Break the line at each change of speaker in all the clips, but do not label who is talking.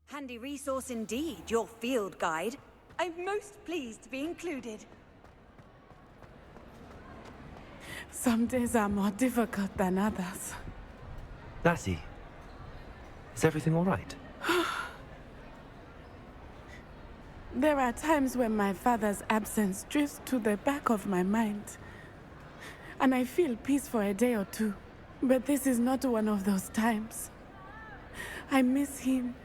Handy resource indeed, your field guide. I'm most pleased to be included.
Some days are more difficult than others.
Lassie, is everything all right?
There are times when my father's absence drifts to the back of my mind, and I feel peace for a day or two. But this is not one of those times. I miss him.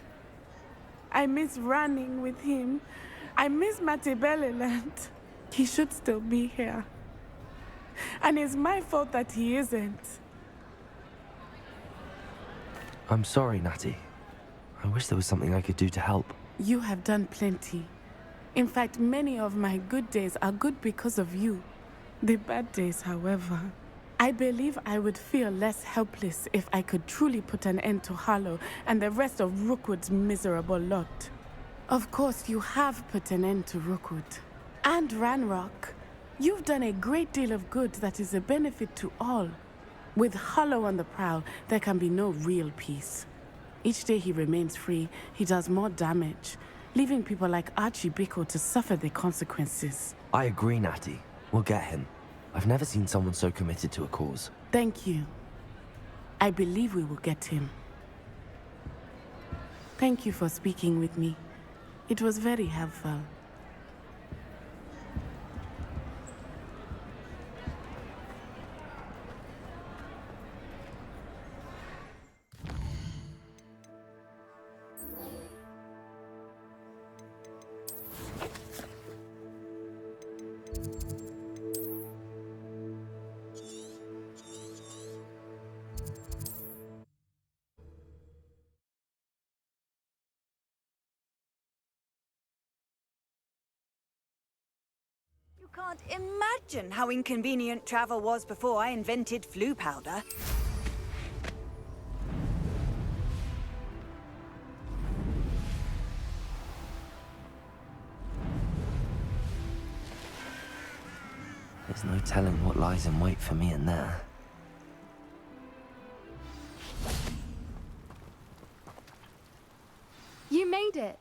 I miss running with him. I miss Matibeleland. He should still be here. And it's my fault that he isn't.
I'm sorry, Natty. I wish there was something I could do to help.
You have done plenty. In fact, many of my good days are good because of you. The bad days, however, I believe I would feel less helpless if I could truly put an end to Harlow and the rest of Rookwood's miserable lot. Of course, you have put an end to Rookwood. And Ranrock. You've done a great deal of good that is a benefit to all. With Harlow on the prowl, there can be no real peace. Each day he remains free, he does more damage, leaving people like Archie Bickle to suffer the consequences.
I agree, Natty. We'll get him. I've never seen someone so committed to a cause.
Thank you. I believe we will get him. Thank you for speaking with me. It was very helpful.
Can't imagine how inconvenient travel was before I invented flu powder.
There's no telling what lies in wait for me in there.
You made it.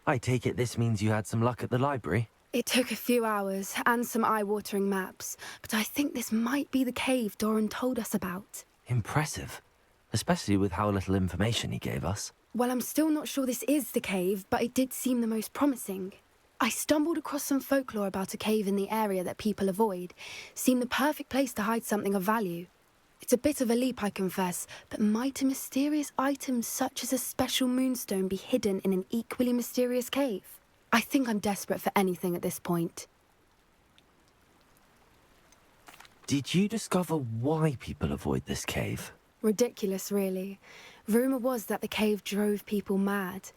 I take it this means you had some luck at the library?
It took a few hours and some eye-watering maps, but I think this might be the cave Doran told us about.
Impressive. Especially with how little information he gave us.
Well, I'm still not sure this is the cave, but it did seem the most promising. I stumbled across some folklore about a cave in the area that people avoid. Seemed the perfect place to hide something of value. It's a bit of a leap, I confess, but might a mysterious item such as a special moonstone be hidden in an equally mysterious cave? I think I'm desperate for anything at this point.
Did you discover why people avoid this cave?
Ridiculous, really. Rumour was that the cave drove people mad.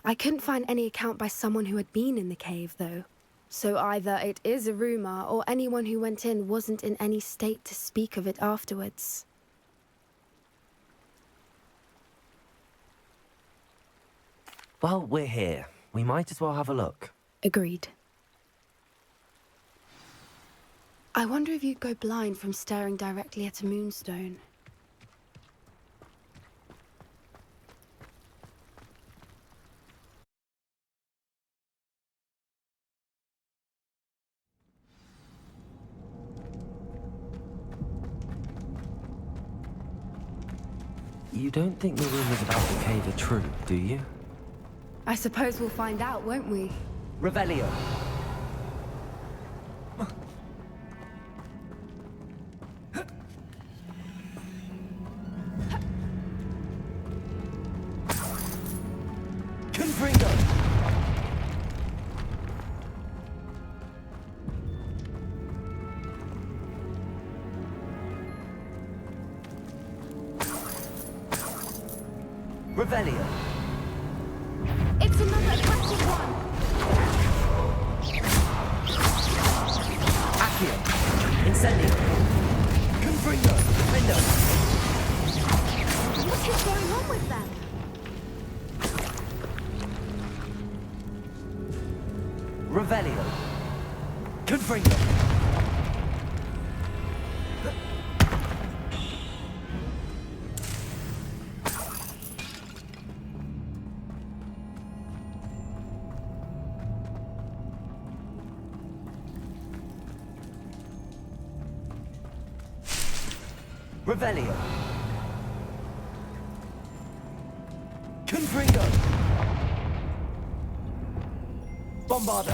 I couldn't find any account by someone who had been in the cave, though. So either it is a rumour, or anyone who went in wasn't in any state to speak of it afterwards.
Well, we're here. We might as well have a look.
Agreed. I wonder if you'd go blind from staring directly at a moonstone.
You don't think the rumours about the cave are true, do you?
I suppose we'll find out, won't we?
Revelio. Confringo. Revelio.
It's another effective one!
Accio. Incendio. Confringo. Defendo.
What is going on with them?
Revelio. Confringo. Revelio. Confringo. Bombarda.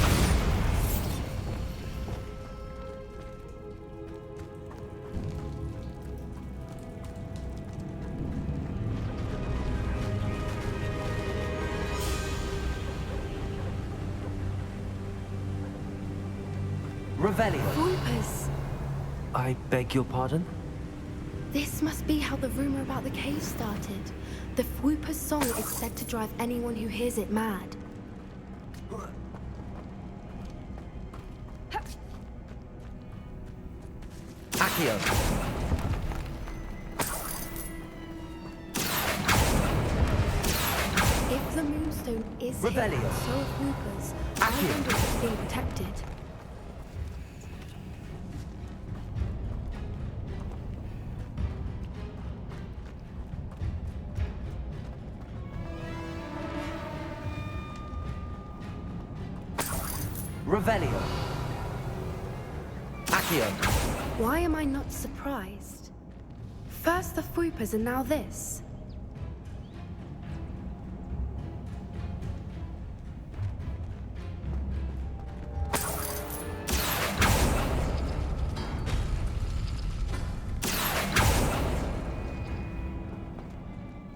Revelio.
Voipers!
I beg your pardon?
This must be how the rumor about the cave started. The Fwooper's song is said to drive anyone who hears it mad.
Accio.
If the Moonstone is
Revelio.
here, so are Fwoopers. I
Accio.
wonder if it's being protected.
Revelio. Accio.
Why am I not surprised? First the Fwoopers and now this.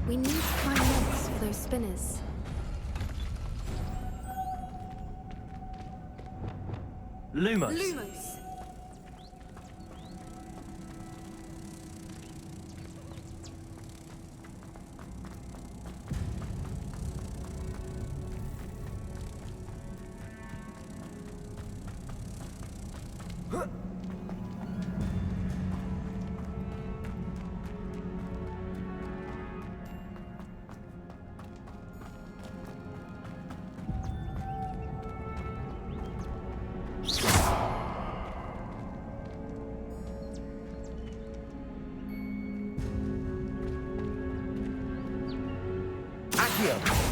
We need to find moths for those spinners.
Lumos.
Lumos!
Accio.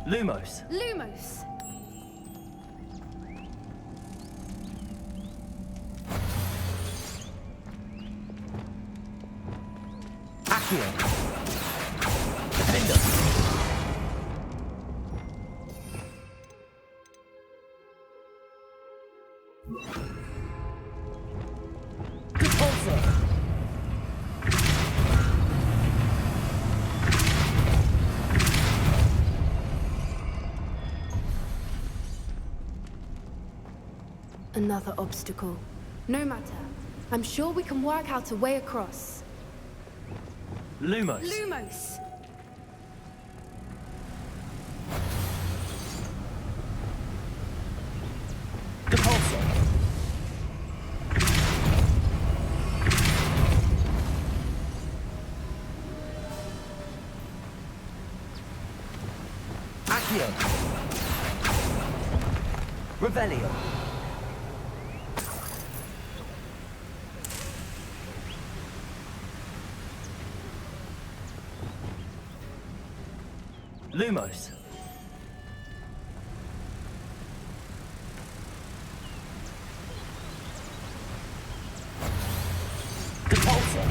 Lumos.
Lumos!
Accio. Defender. Repulsor.
Another obstacle. No matter. I'm sure we can work out a way across.
Lumos.
Lumos!
Repulsor. Accio. Revelio. Lumos. Repulsor.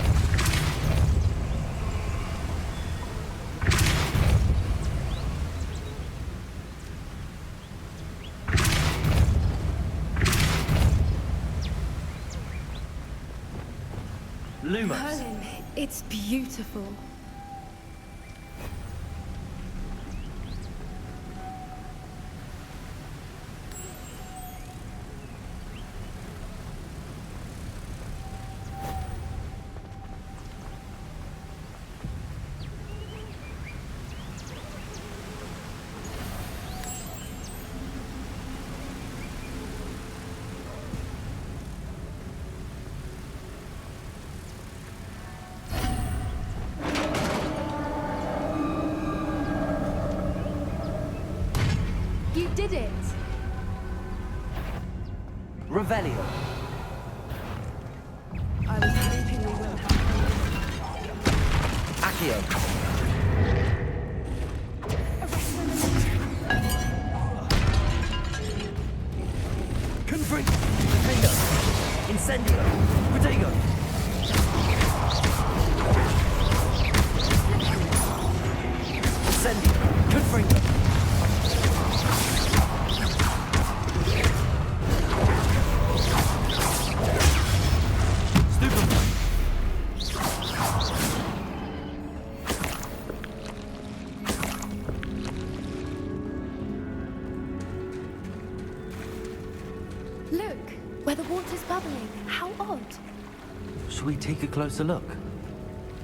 Lumos.
Merlin, it's beautiful. You did it!
Revelio.
I was hoping we wouldn't have
Accio. Confringo. Defender. Incendio. Protego. Incendio. Confringo.
Look, where the water's bubbling. How odd.
Shall we take a closer look?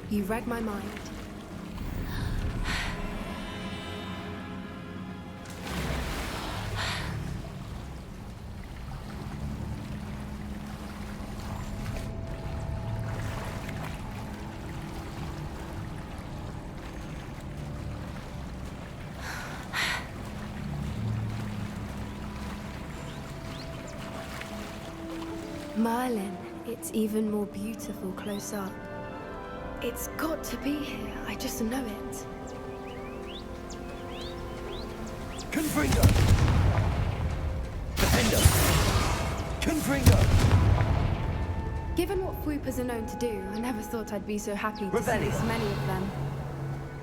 You read my mind. Merlin, it's even more beautiful close up. It's got to be here, I just know it.
Confringo. Defender. Confringo.
Given what Fwoopas are known to do, I never thought I'd be so happy to see
Revelio.
this many of them.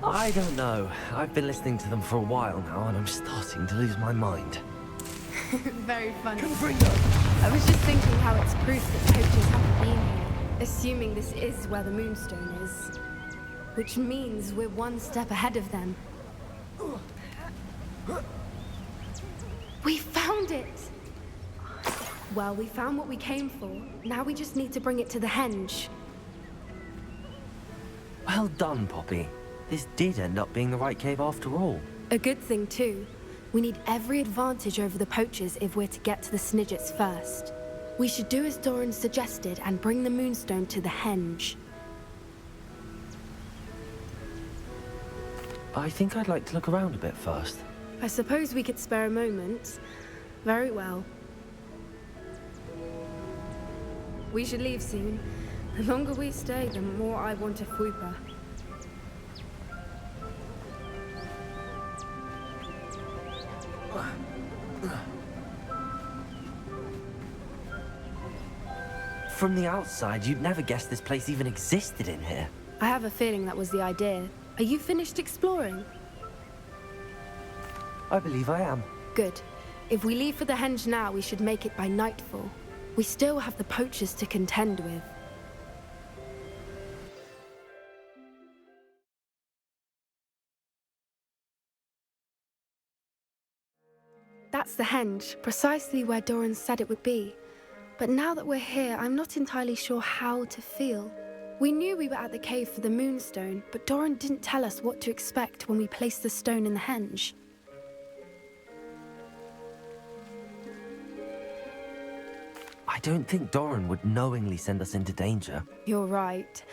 I don't know. I've been listening to them for a while now, and I'm starting to lose my mind.
Very funny.
Confringo.
I was just thinking how it's proof that poachers haven't been here, assuming this is where the Moonstone is. Which means we're one step ahead of them. We found it! Well, we found what we came for. Now we just need to bring it to the henge.
Well done, Poppy. This did end up being the right cave after all.
A good thing, too. We need every advantage over the poachers if we're to get to the Snidgets first. We should do as Doran suggested and bring the Moonstone to the henge.
I think I'd like to look around a bit first.
I suppose we could spare a moment. Very well. We should leave soon. The longer we stay, the more I want a Fwooper.
From the outside, you'd never guess this place even existed in here.
I have a feeling that was the idea. Are you finished exploring?
I believe I am.
Good. If we leave for the henge now, we should make it by nightfall. We still have the poachers to contend with. That's the henge, precisely where Doran said it would be. But now that we're here, I'm not entirely sure how to feel. We knew we were at the cave for the Moonstone, but Doran didn't tell us what to expect when we placed the stone in the henge.
I don't think Doran would knowingly send us into danger.
You're right.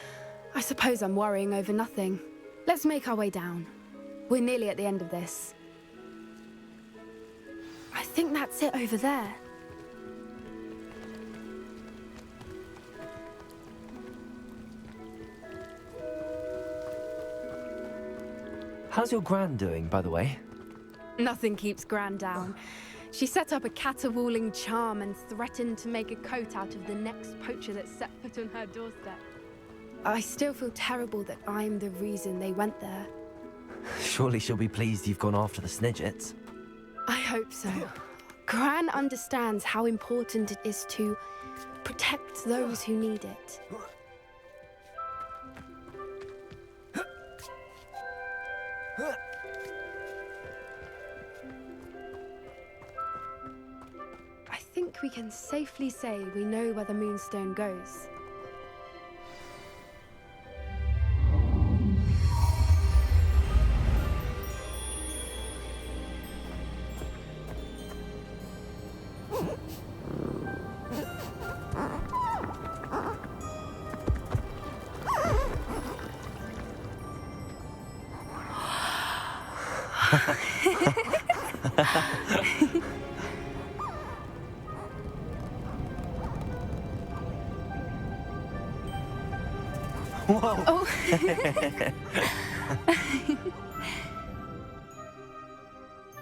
I suppose I'm worrying over nothing. Let's make our way down. We're nearly at the end of this. I think that's it over there.
How's your Gran doing, by the way?
Nothing keeps Gran down. She set up a caterwauling charm and threatened to make a coat out of the next poacher that set foot on her doorstep. I still feel terrible that I'm the reason they went there.
Surely she'll be pleased you've gone after the Snidgets.
I hope so. Gran understands how important it is to protect those who need it. I think we can safely say we know where the Moonstone goes.
Whoa!
Oh.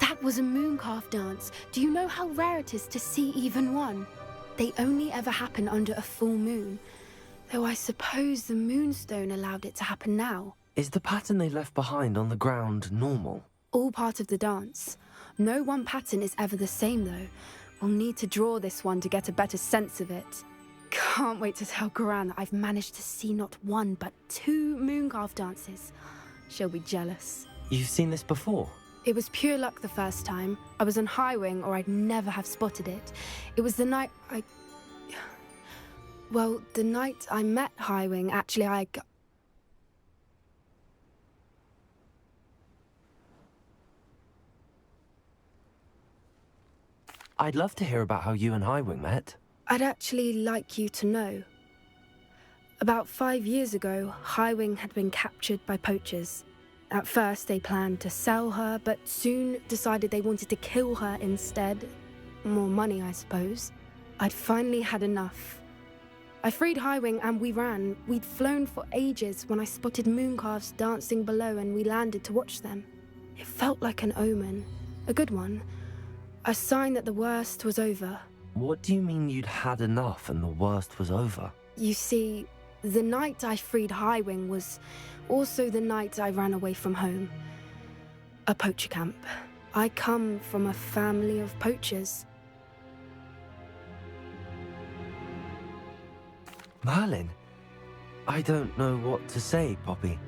That was a mooncalf dance. Do you know how rare it is to see even one? They only ever happen under a full moon. Though I suppose the moonstone allowed it to happen now.
Is the pattern they left behind on the ground normal?
All part of the dance. No one pattern is ever the same, though. We'll need to draw this one to get a better sense of it. Can't wait to tell Gran that I've managed to see not one, but 2 mooncalf dances. She'll be jealous.
You've seen this before?
It was pure luck the first time. I was on Highwing, or I'd never have spotted it. It was the night Well, the night I met Highwing, actually,
I'd love to hear about how you and Highwing met.
I'd actually like you to know. About 5 years ago, Highwing had been captured by poachers. At first, they planned to sell her, but soon decided they wanted to kill her instead. More money, I suppose. I'd finally had enough. I freed Highwing and we ran. We'd flown for ages when I spotted mooncalves dancing below and we landed to watch them. It felt like an omen. A good one. A sign that the worst was over.
What do you mean you'd had enough and the worst was over?
You see, the night I freed Highwing was also the night I ran away from home. A poacher camp. I come from a family of poachers.
Merlin? I don't know what to say, Poppy.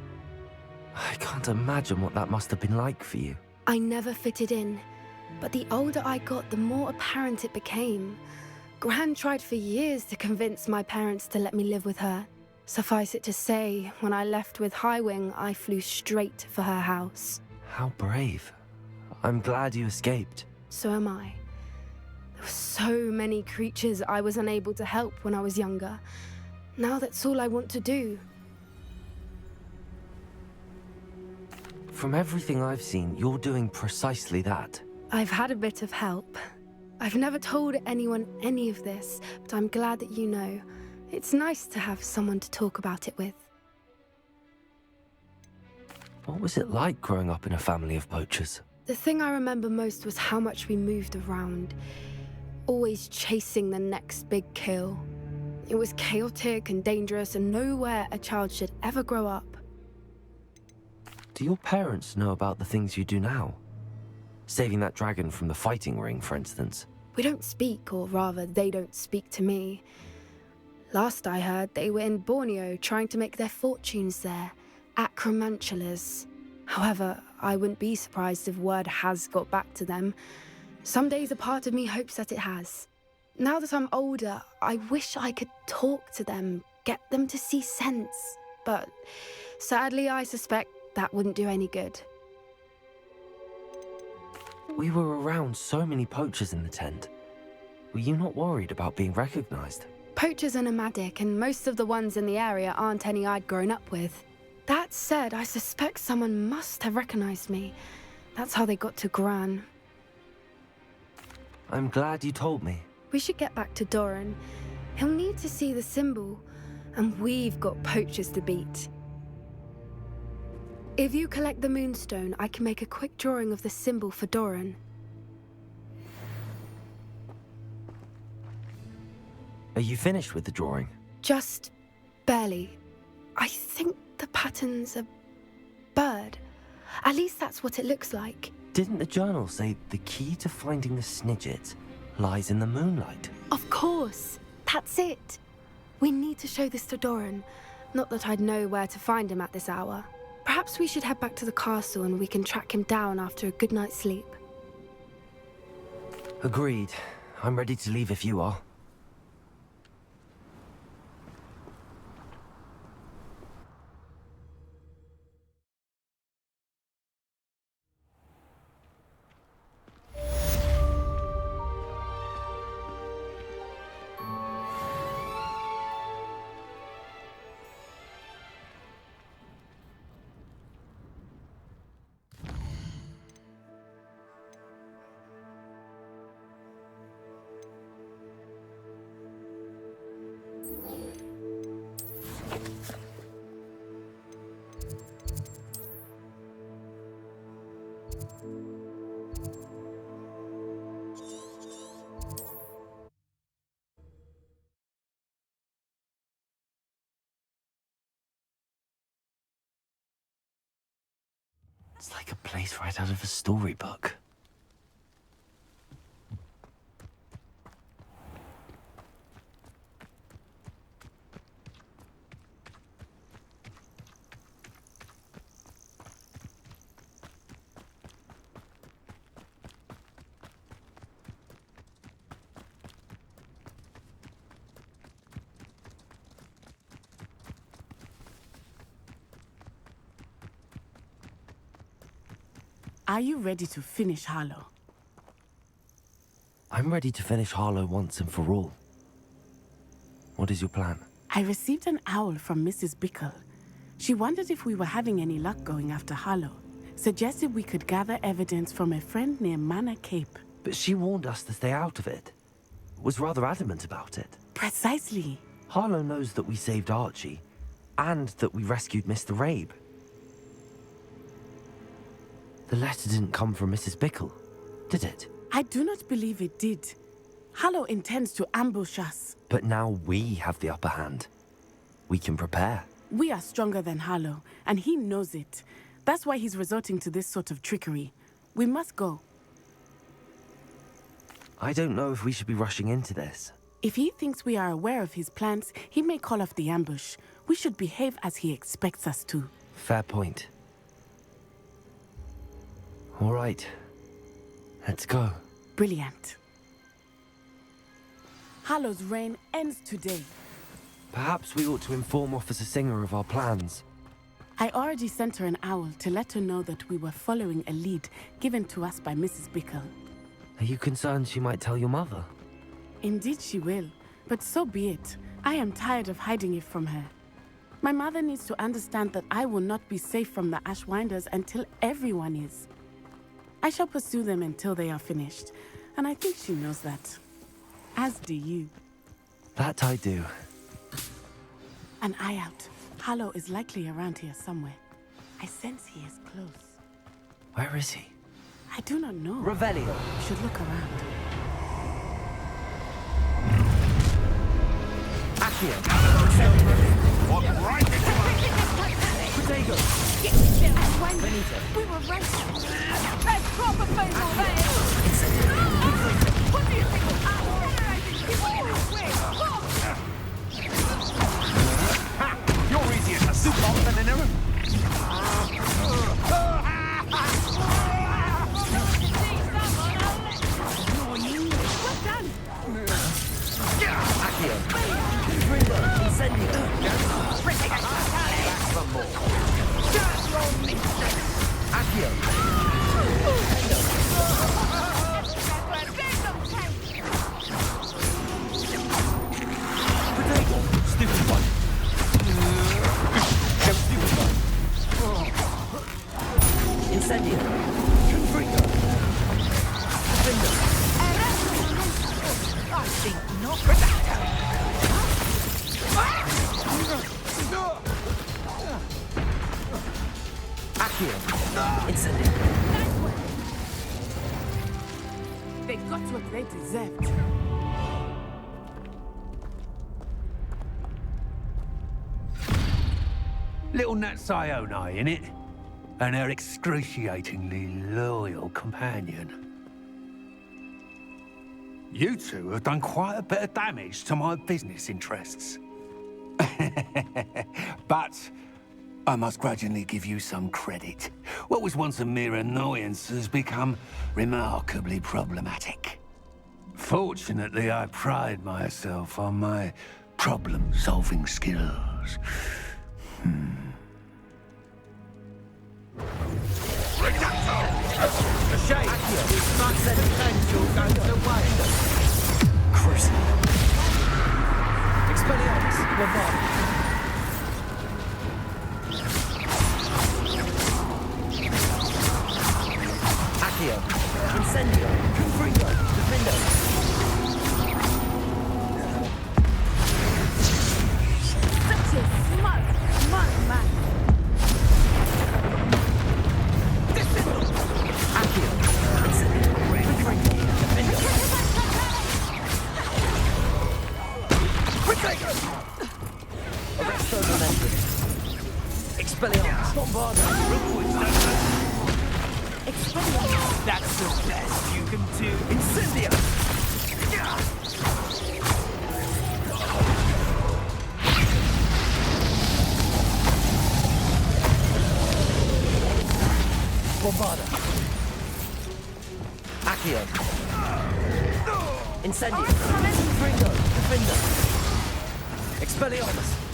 I can't imagine what that must have been like for you.
I never fitted in, but the older I got, the more apparent it became. Gran tried for years to convince my parents to let me live with her. Suffice it to say, when I left with Highwing, I flew straight for her house.
How brave. I'm glad you escaped.
So am I. There were so many creatures I was unable to help when I was younger. Now that's all I want to do.
From everything I've seen, you're doing precisely that.
I've had a bit of help. I've never told anyone any of this, but I'm glad that you know. It's nice to have someone to talk about it with.
What was it like growing up in a family of poachers?
The thing I remember most was how much we moved around, always chasing the next big kill. It was chaotic and dangerous and nowhere a child should ever grow up.
Do your parents know about the things you do now? Saving that dragon from the fighting ring, for instance.
We don't speak, or rather, they don't speak to me. Last I heard, they were in Borneo trying to make their fortunes there, acromantulas. However, I wouldn't be surprised if word has got back to them. Some days a part of me hopes that it has. Now that I'm older, I wish I could talk to them, get them to see sense. But sadly, I suspect that wouldn't do any good.
We were around so many poachers in the tent. Were you not worried about being recognized?
Poachers are nomadic, and most of the ones in the area aren't any I'd grown up with. That said, I suspect someone must have recognized me. That's how they got to Gran.
I'm glad you told me.
We should get back to Doran. He'll need to see the symbol, and we've got poachers to beat. If you collect the moonstone, I can make a quick drawing of the symbol for Doran.
Are you finished with the drawing?
Just barely. I think the pattern's a bird. At least that's what it looks like.
Didn't the journal say the key to finding the Snidget lies in the moonlight?
Of course. That's it. We need to show this to Doran. Not that I'd know where to find him at this hour. Perhaps we should head back to the castle and we can track him down after a good night's sleep.
Agreed. I'm ready to leave if you are. It's like a place right out of a storybook.
Are you ready to finish Harlow?
I'm ready to finish Harlow once and for all. What is your plan?
I received an owl from Mrs. Bickle. She wondered if we were having any luck going after Harlow. Suggested we could gather evidence from a friend near Manor Cape.
But she warned us to stay out of it. Was rather adamant about it.
Precisely.
Harlow knows that we saved Archie, and that we rescued Mr. Rabe. The letter didn't come from Mrs. Bickle, did it?
I do not believe it did. Harlow intends to ambush us.
But now we have the upper hand. We can prepare.
We are stronger than Harlow, and he knows it. That's why he's resorting to this sort of trickery. We must go.
I don't know if we should be rushing into this.
If he thinks we are aware of his plans, he may call off the ambush. We should behave as he expects us to.
Fair point. All right. Let's go.
Brilliant. Harlow's reign ends today.
Perhaps we ought to inform Officer Singer of our plans.
I already sent her an owl to let her know that we were following a lead given to us by Mrs. Bickle.
Are you concerned she might tell your mother?
Indeed she will, but so be it. I am tired of hiding it from her. My mother needs to understand that I will not be safe from the Ashwinders until everyone is. I shall pursue them until they are finished, and I think she knows that. As do you.
That I do.
An eye out. Harlow is likely around here somewhere. I sense he is close.
Where is he?
I do not know.
Revelio.
We should look around.
Accio.
What right did
Protego.
Benito. We were right. That's proper fatal veil. What do you think of our generating people in this way?
You're easier to soup off than an errand.
Well done!
Accio. Confringo. Incendio. Some more. Accio. Potato. Stupid one. Stupid one. Incendio. Confringo. Defender.
I think not. Redacto.
Accio. Incendio.
They got what they deserved.
Little Nat Sione, innit? And her excruciatingly loyal companion. You two have done quite a bit of damage to my business interests. But I must grudgingly give you some credit. What was once a mere annoyance has become remarkably problematic. Fortunately, I pride myself on my problem-solving skills.
The shade. Not set potential going away. Cruising. Expelliarmus. Revolve. Accio. Incendio. Confringo. Defender.
Such a smart man.
Accio. Incendio. Confringo. Defender. Protego. Incendio! Fringo! Defender! Expelliarmus!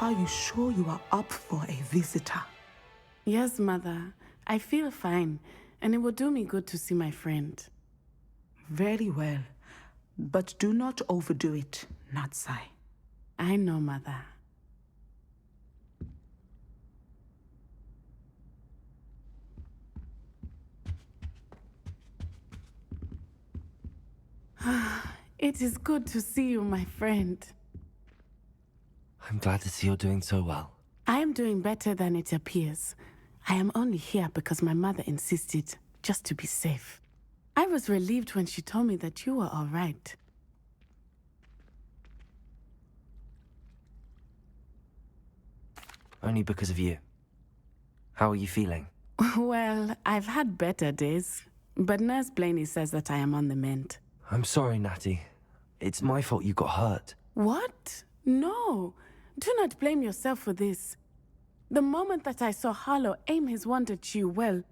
Are you sure you are up for a visitor?
Yes, Mother. I feel fine, and it will do me good to see my friend.
Very well. But do not overdo it, Natsai.
I know, Mother. It is good to see you, my friend.
I'm glad to see you're doing so well.
I am doing better than it appears. I am only here because my mother insisted, just to be safe. I was relieved when she told me that you were all right.
Only because of you. How are you feeling?
Well, I've had better days, but Nurse Blaney says that I am on the mend.
I'm sorry, Natty. It's my fault you got hurt.
What? No. Do not blame yourself for this. The moment that I saw Harlow aim his wand at you, well...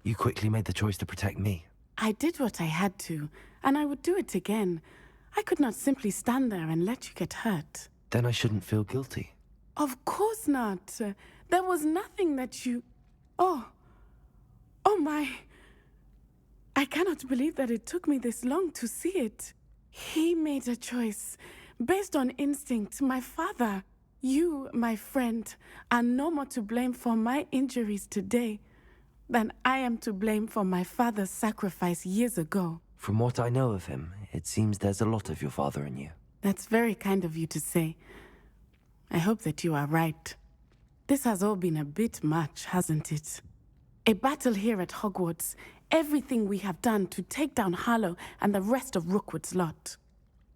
You quickly made the choice to protect me.
I did what I had to, and I would do it again. I could not simply stand there and let you get hurt.
Then I shouldn't feel guilty.
Of course not. There was nothing that you... Oh my... I cannot believe that it took me this long to see it. He made a choice, based on instinct, my father. You, my friend, are no more to blame for my injuries today than I am to blame for my father's sacrifice years ago.
From what I know of him, it seems there's a lot of your father in you.
That's very kind of you to say. I hope that you are right. This has all been a bit much, hasn't it? A battle here at Hogwarts, everything we have done to take down Harlow and the rest of Rookwood's lot.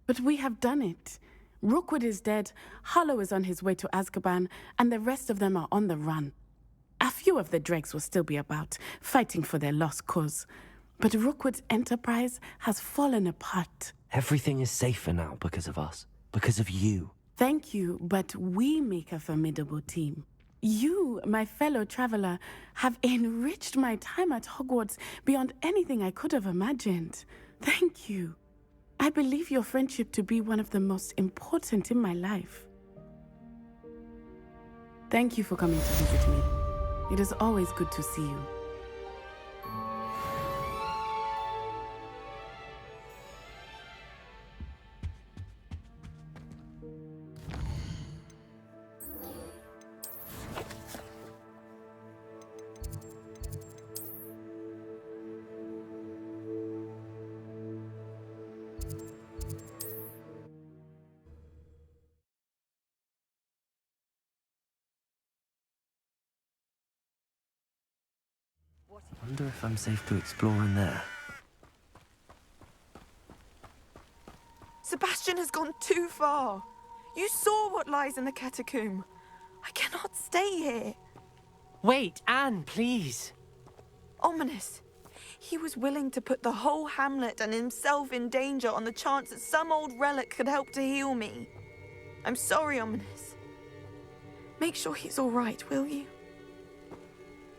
But we have done it. Rookwood is dead, Harlow is on his way to Azkaban, and the rest of them are on the run. A few of the dregs will still be about, fighting for their lost cause. But Rookwood's enterprise has fallen apart.
Everything is safer now because of us. Because of you.
Thank you, but we make a formidable team. You, my fellow traveler, have enriched my time at Hogwarts beyond anything I could have imagined. Thank you. I believe your friendship to be one of the most important in my life. Thank you for coming to visit me. It is always good to see you.
I wonder if I'm safe to explore in there.
Sebastian has gone too far. You saw what lies in the catacomb. I cannot stay here.
Wait, Anne, please.
Ominous. He was willing to put the whole hamlet and himself in danger on the chance that some old relic could help to heal me. I'm sorry, Ominous. Make sure he's all right, will you?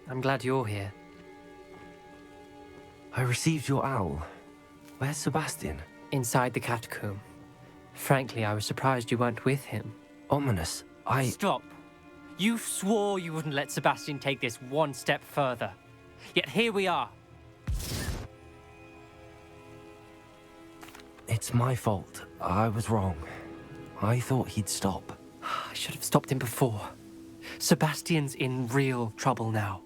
I'm glad you're here.
I received your owl. Where's Sebastian?
Inside the catacomb. Frankly, I was surprised you weren't with him.
Ominous,
Stop. You swore you wouldn't let Sebastian take this one step further. Yet here we are.
It's my fault. I was wrong. I thought he'd stop.
I should have stopped him before. Sebastian's in real trouble now.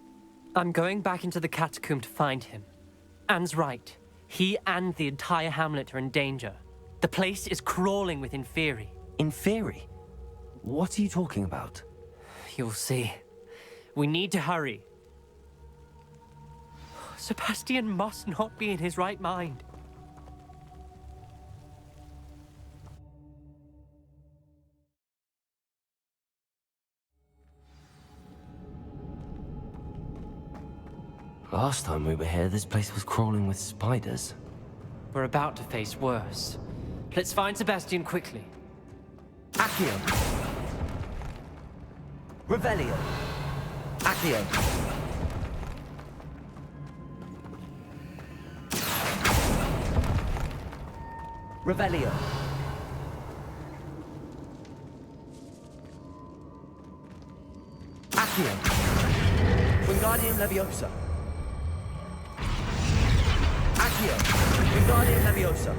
I'm going back into the catacomb to find him. Anne's right. He and the entire hamlet are in danger. The place is crawling with Inferi.
Inferi? What are you talking about?
You'll see. We need to hurry. Sebastian must not be in his right mind.
Last time we were here, this place was crawling with spiders.
We're about to face worse. Let's find Sebastian quickly.
Accio! Revelio! Accio! Revelio! Accio! Wingardium Leviosa! Accio! Wingardium Leviosa!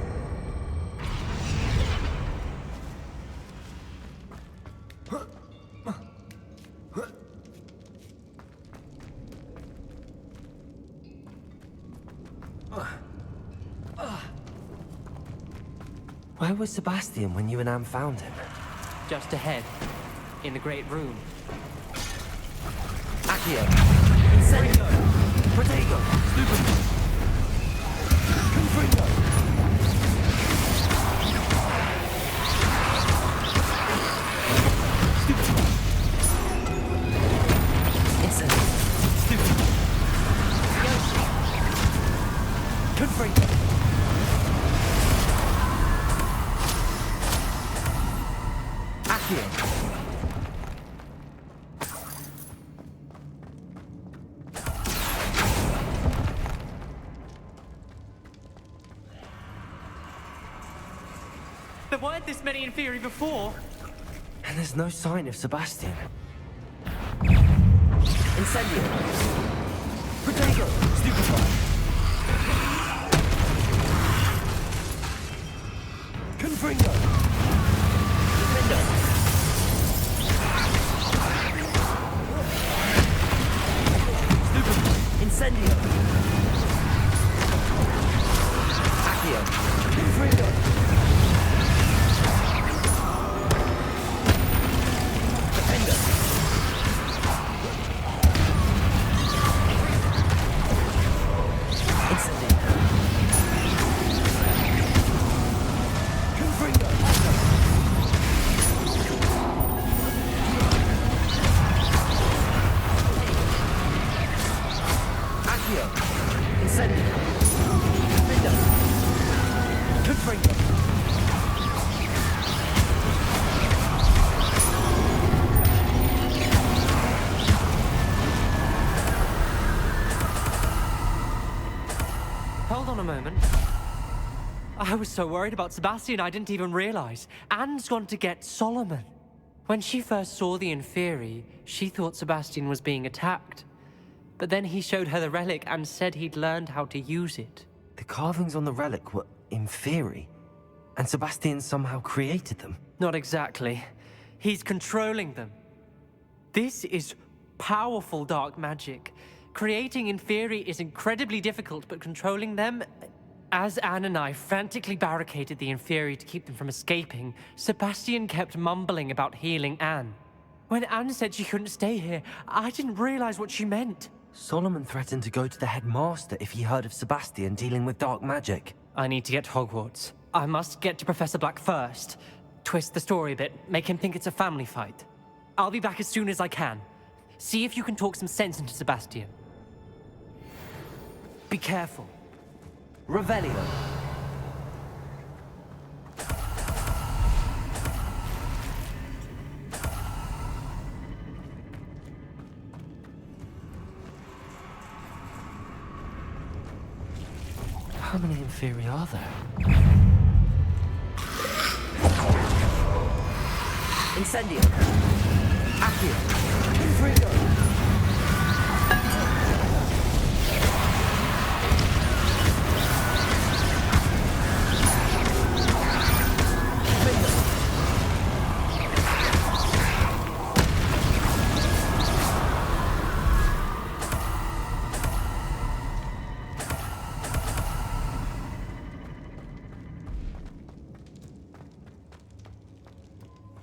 Where was Sebastian when you and Anne found him?
Just ahead, in the great room.
Accio! Incendio! Protego! Stupid! Confringo! Stupid! Incendio! Stupid! Confringo! Accio!
There weren't this many Inferi before.
And there's no sign of Sebastian. Incendio! Protego! Stupefy! Confringo! Defendo! Stupefy! Incendio! Accio! Confringo!
Hold on a moment. I was so worried about Sebastian I didn't even realize. Anne's gone to get Solomon. When she first saw the Inferi, she thought Sebastian was being attacked. But then he showed her the relic and said he'd learned how to use it.
The carvings on the relic were Inferi, and Sebastian somehow created them.
Not exactly. He's controlling them. This is powerful dark magic. Creating Inferi is incredibly difficult, but controlling them... As Anne and I frantically barricaded the Inferi to keep them from escaping, Sebastian kept mumbling about healing Anne. When Anne said she couldn't stay here, I didn't realize what she meant.
Solomon threatened to go to the headmaster if he heard of Sebastian dealing with dark magic.
I need to get to Hogwarts. I must get to Professor Black first. Twist the story a bit, make him think it's a family fight. I'll be back as soon as I can. See if you can talk some sense into Sebastian. Be careful.
Revelio. How many Inferi are there?
Incendio. Accio. Infringo.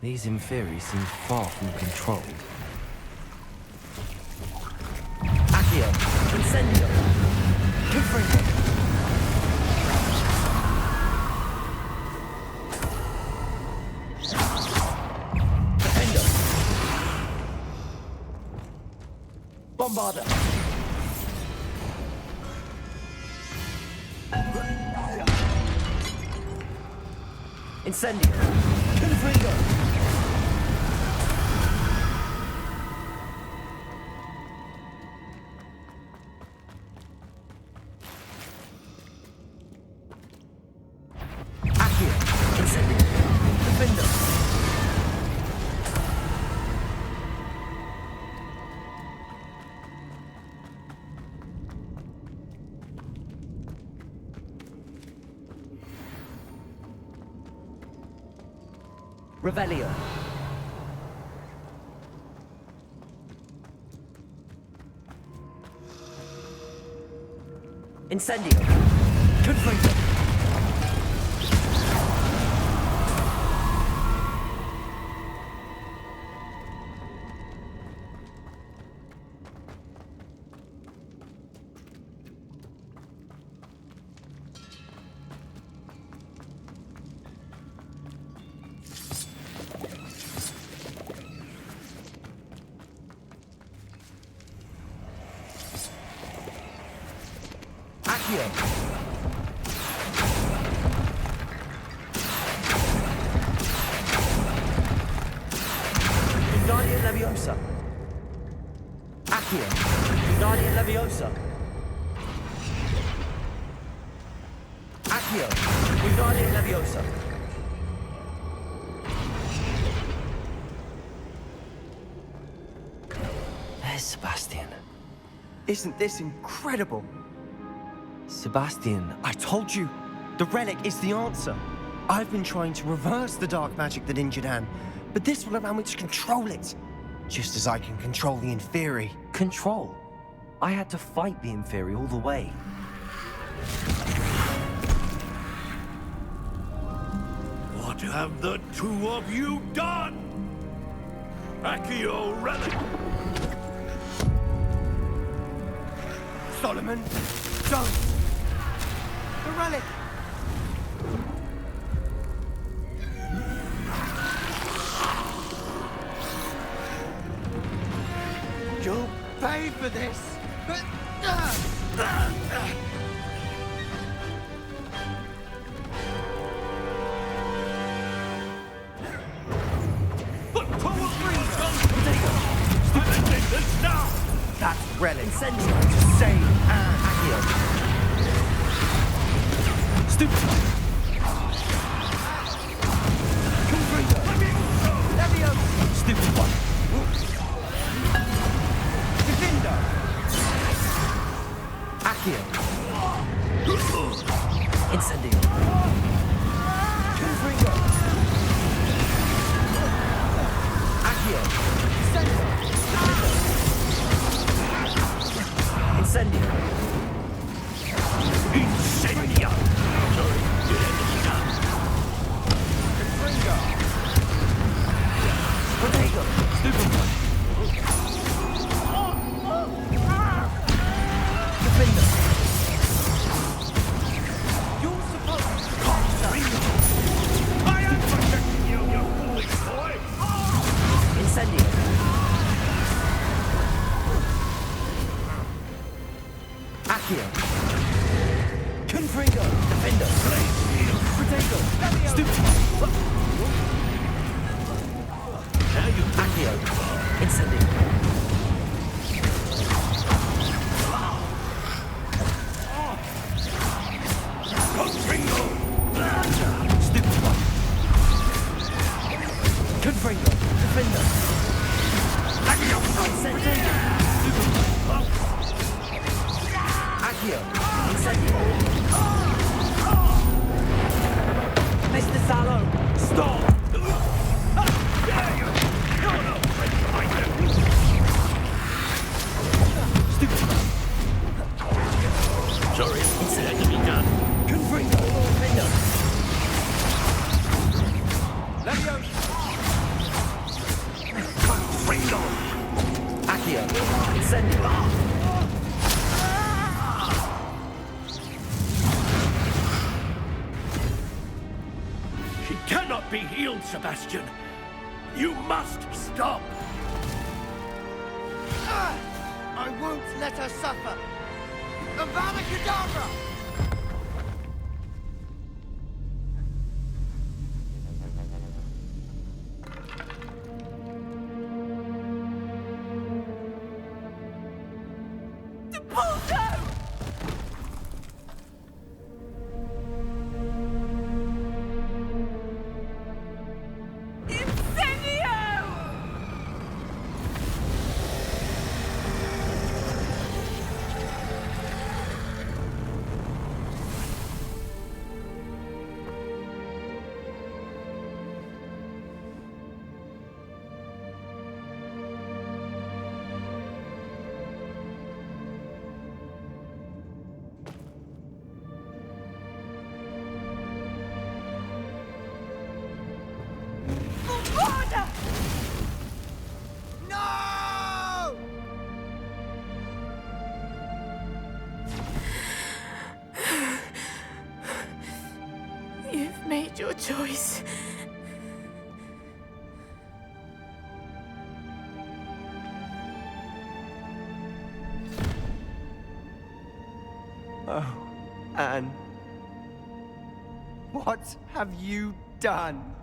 These Inferi seem far from controlled.
Accio. Incendio. Infringo. Defendo. Bombarda. Incendio. Confringo. Accio. Incendio. Defendo. Revelio. Incendio. Confringo. Accio. Guardian Leviosa. Accio. Guardian Leviosa. Accio. Guardian Leviosa.
There's Sebastian.
Isn't this incredible?
Sebastian,
I told you, the relic is the answer. I've been trying to reverse the dark magic that injured Anne, but this will allow me to control it. Just as I can control the Inferi.
control. I had to fight the Inferi all the way.
What have the two of you done? Accio relic!
Solomon, don't! The relic! You'll pay for this!
But power free comes! I'm ending this now!
That's relic. Incendio to save Anne. Accio. Stupid. Confringo. Leviosa. Stupid one. Defendo. Accio. Incendio. Confringo. Accio. Incendio.
Incendio!
Confringo. Protego. Stupid one. Defendo. You're supposed to
I am protecting you, you foolish boy!
Incendio. Accio. Confringo. Defendo. Protego. Stupid.
Now you
Accio. Incendio.
Fuego, defender. Accio, incendio. Mr. Sallow, stop! Stupid.
Sorry, had to be done.
Confringo, defender. Leviosa.
Confringo!
Accio, incendio.
She cannot be healed, Sebastian. You must stop.
I won't let her suffer. Avada Kedavra!
You've made your choice.
Oh, Anne. What have you done?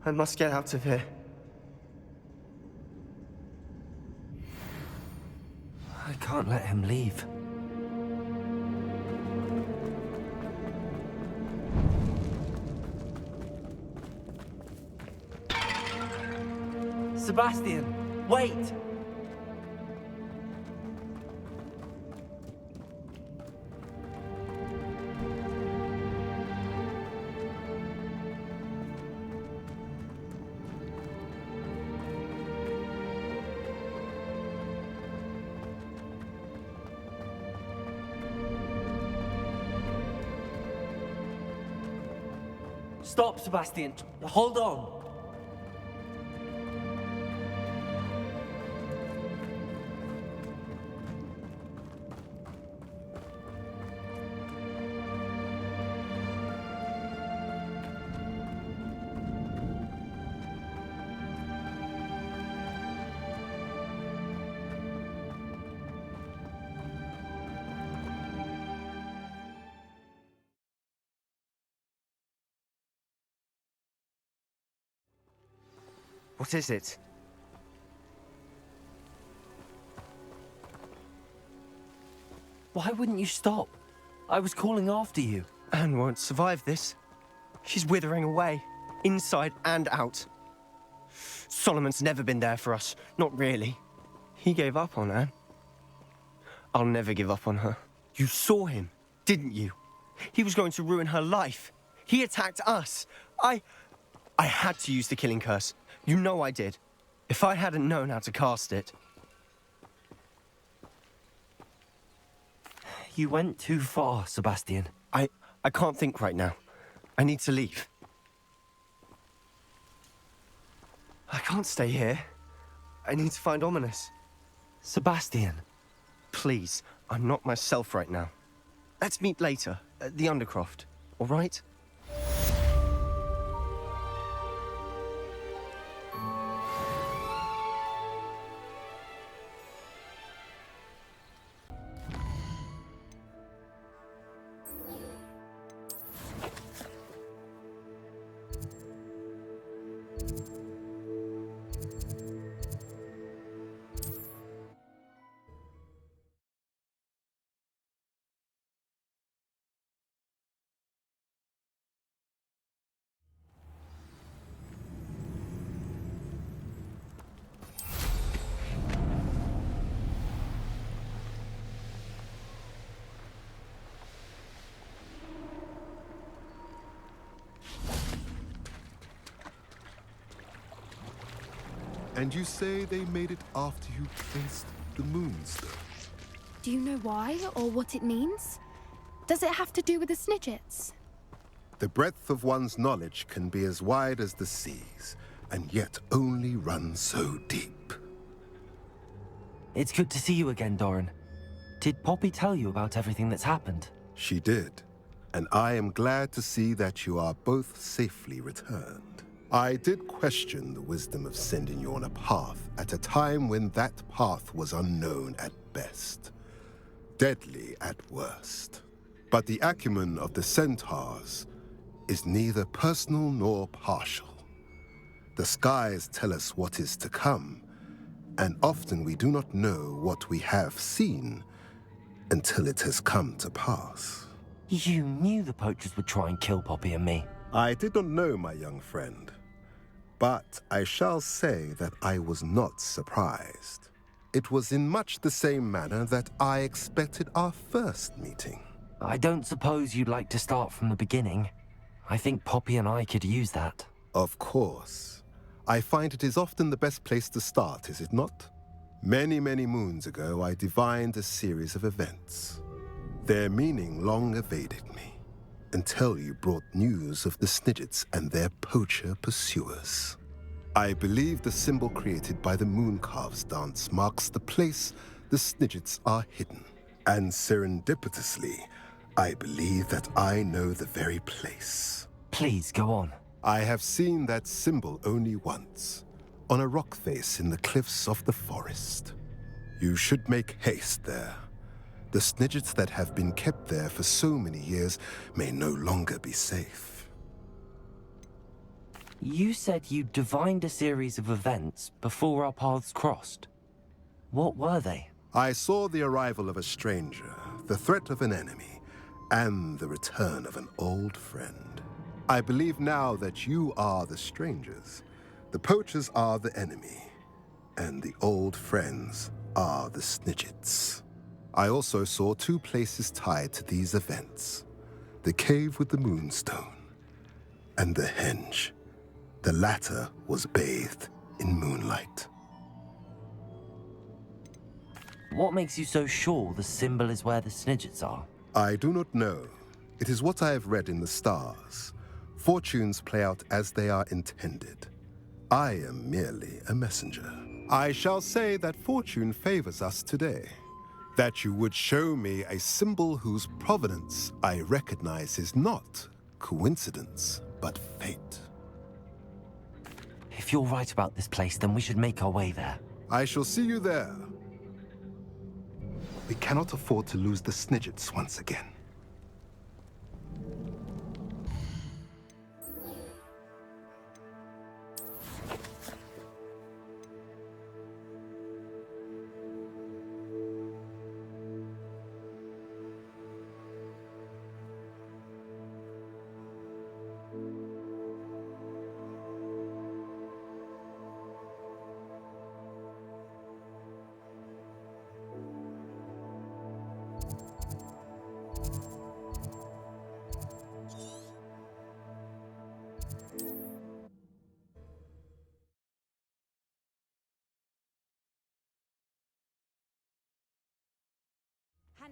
I must get out of here.
I can't let him leave. Sebastian, wait! Stop, Sebastian. Hold on.
What is it?
Why wouldn't you stop? I was calling after you.
Anne won't survive this. She's withering away, inside and out. Solomon's never been there for us, not really. He gave up on Anne. I'll never give up on her. You saw him, didn't you? He was going to ruin her life. He attacked us. I had to use the killing curse. You know I did. If I hadn't known how to cast it...
You went too far, Sebastian.
I can't think right now. I need to leave. I can't stay here. I need to find Ominous.
Sebastian.
Please, I'm not myself right now. Let's meet later, at the Undercroft, all right?
And you say they made it after you placed the moonstone?
Do you know why or what it means? Does it have to do with the Snidgets?
The breadth of one's knowledge can be as wide as the seas, and yet only run so deep.
It's good to see you again, Doran. Did Poppy tell you about everything that's happened?
She did, and I am glad to see that you are both safely returned. I did question the wisdom of sending you on a path at a time when that path was unknown at best, deadly at worst. But the acumen of the centaurs is neither personal nor partial. The skies tell us what is to come, and often we do not know what we have seen until it has come to pass.
You knew the poachers would try and kill Poppy and me.
I did not know, my young friend, but I shall say that I was not surprised. It was in much the same manner that I expected our first meeting.
I don't suppose you'd like to start from the beginning. I think Poppy and I could use that.
Of course. I find it is often the best place to start, is it not? Many, many moons ago, I divined a series of events. Their meaning long evaded me, until you brought news of the Snidgets and their poacher pursuers. I believe the symbol created by the Mooncalves dance marks the place the Snidgets are hidden. And serendipitously, I believe that I know the very place.
Please, go on.
I have seen that symbol only once, on a rock face in the cliffs of the forest. You should make haste there. The Snidgets that have been kept there for so many years may no longer be safe.
You said you divined a series of events before our paths crossed. What were they?
I saw the arrival of a stranger, the threat of an enemy, and the return of an old friend. I believe now that you are the strangers. The poachers are the enemy, and the old friends are the Snidgets. I also saw two places tied to these events: the cave with the moonstone, and the henge. The latter was bathed in moonlight.
What makes you so sure the symbol is where the Snidgets are?
I do not know. It is what I have read in the stars. Fortunes play out as they are intended. I am merely a messenger. I shall say that fortune favors us today. That you would show me a symbol whose provenance I recognize is not coincidence, but fate.
If you're right about this place, then we should make our way there.
I shall see you there. We cannot afford to lose the Snidgets once again.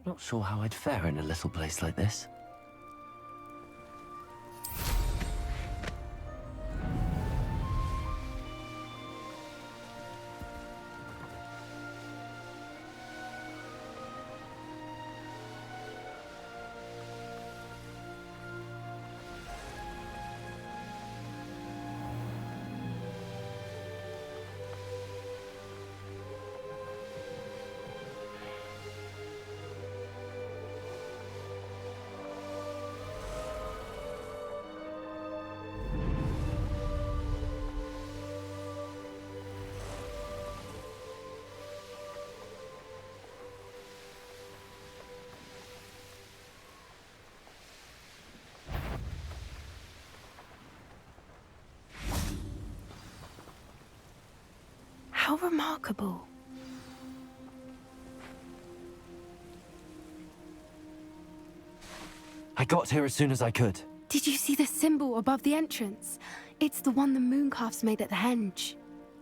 Not sure how I'd fare in a little place like this.
How remarkable.
I got here as soon as I could.
Did you see the symbol above the entrance? It's the one the Mooncalves made at the henge.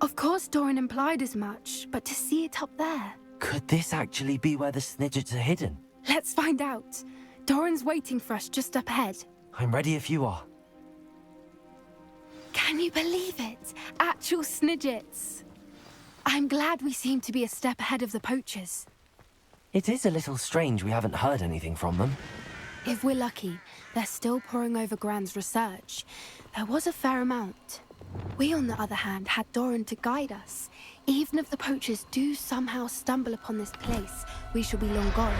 Of course Doran implied as much, but to see it up there...
Could this actually be where the Snidgets are hidden?
Let's find out. Doran's waiting for us just up ahead.
I'm ready if you are.
Can you believe it? Actual Snidgets. I'm glad we seem to be a step ahead of the poachers.
It is a little strange we haven't heard anything from them.
If we're lucky, they're still poring over Gran's research. There was a fair amount. We, on the other hand, had Doran to guide us. Even if the poachers do somehow stumble upon this place, we shall be long gone.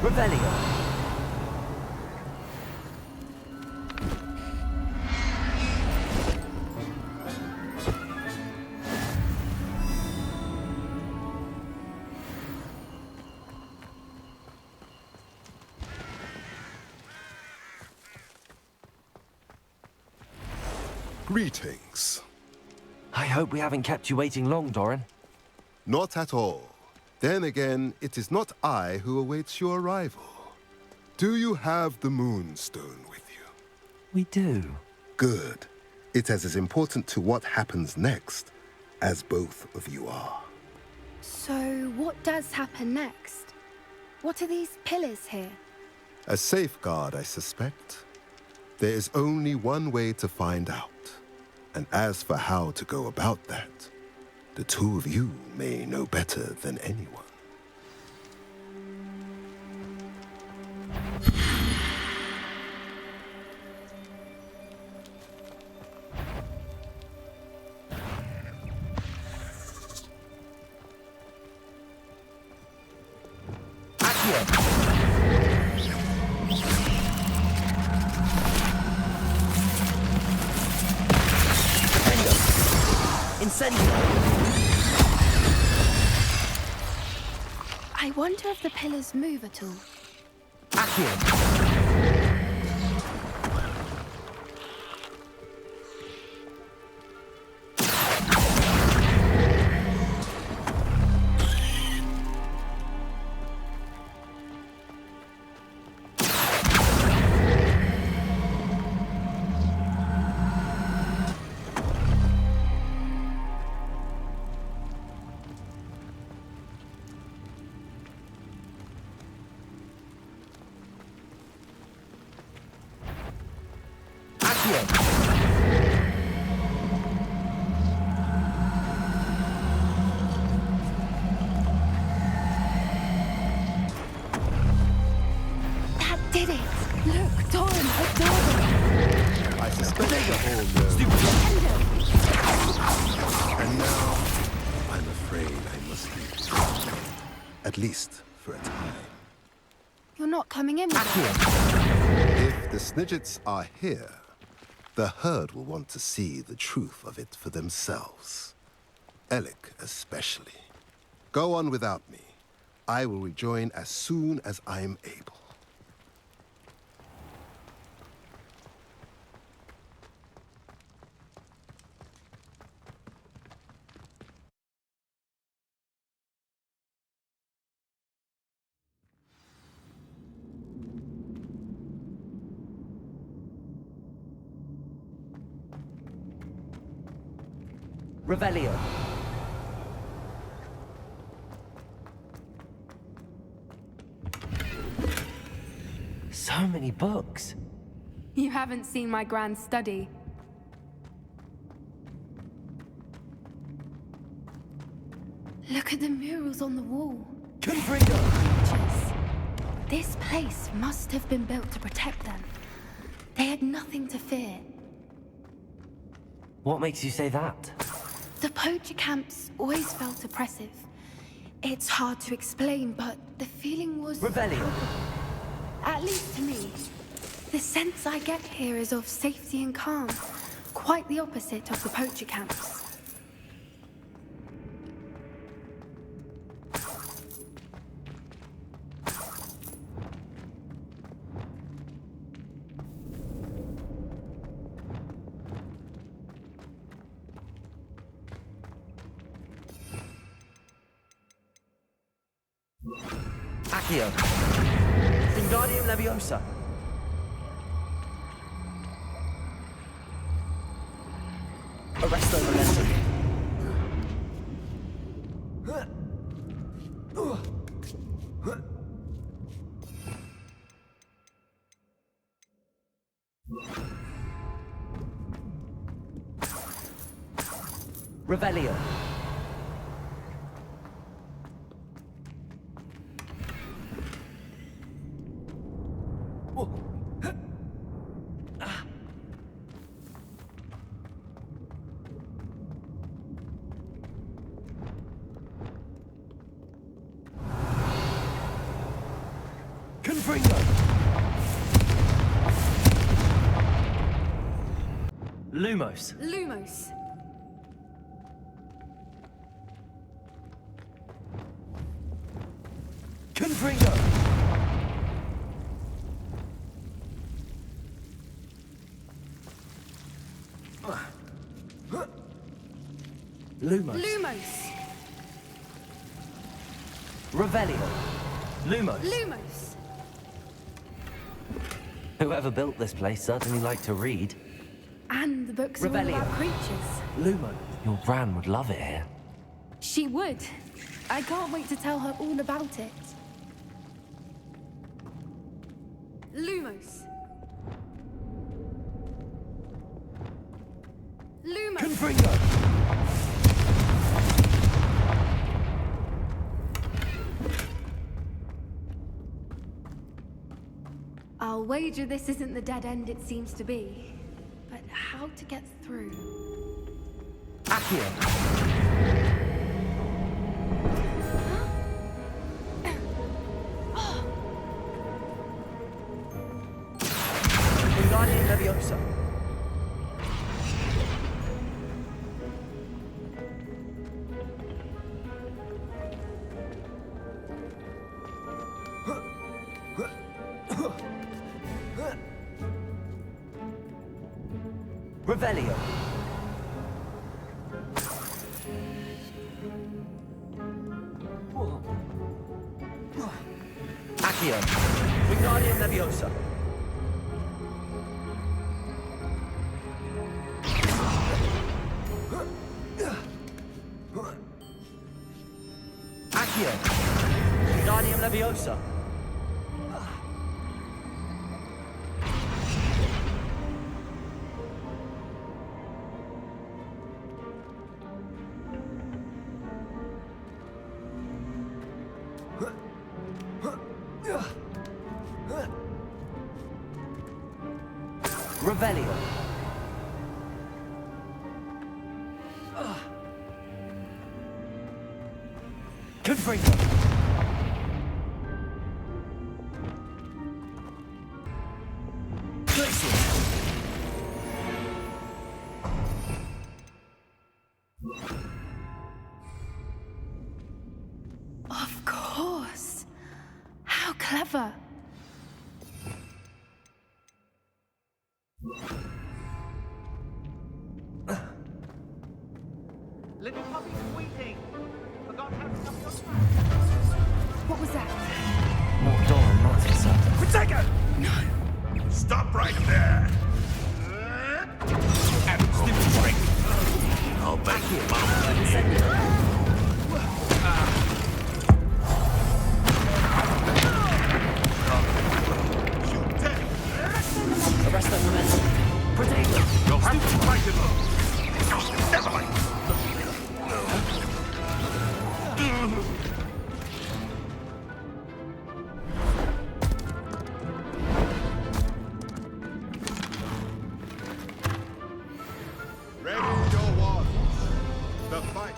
Revelio.
Greetings.
I hope we haven't kept you waiting long, Doran.
Not at all. Then again, it is not I who awaits your arrival. Do you have the Moonstone with you?
We do.
Good. It is as important to what happens next as both of you are.
So, what does happen next? What are these pillars here?
A safeguard, I suspect. There is only one way to find out. And as for how to go about that, the two of you may know better than anyone.
I wonder if the pillars move at all. That did it! Look, Doran, a door!
I suspect the whole And now, I'm afraid I must leave. At least for a time.
You're not coming in with us?
If the Snidgets are here, the herd will want to see the truth of it for themselves. Alec especially. Go on without me. I will rejoin as soon as I'm able.
Revelio. So many books.
You haven't seen my grand study. Look at the murals on the wall. Jeez. This place must have been built to protect them. They had nothing to fear.
What makes you say that?
The poacher camps always felt oppressive. It's hard to explain, but the feeling was...
Revelio.
At least to me. The sense I get here is of safety and calm. Quite the opposite of the poacher camps.
Accio. Wingardium Leviosa. Arresto Momentum. Revelio.
Confringo.
Lumos.
Lumos.
Confringo.
Lumos.
Lumos.
Revelio. Lumos.
Lumos.
Whoever built this place certainly liked to read.
And the books are all
Revelio.
about creatures.
Lumo. Your Gran would love it here.
She would. I can't wait to tell her all about it. Lumos. Lumos.
Confringo.
I'll wager this isn't the dead end it seems to be. But how to get through?
Accio. Wingardium Leviosa. Revelio. Accio. Wingardium Leviosa. Accio. Wingardium Leviosa. Revelio. Confringo.
Of course. How clever.
Little puppy squeaking. Forgot how to come your
What was that?
Not Doran, not himself.
Protego!
No.
Stop right there! And stiff break. I'll make you Shoot dead!
Arrest that momentum. Protego.
You'll have to fight him! Never mind!
Ready your wands. The fight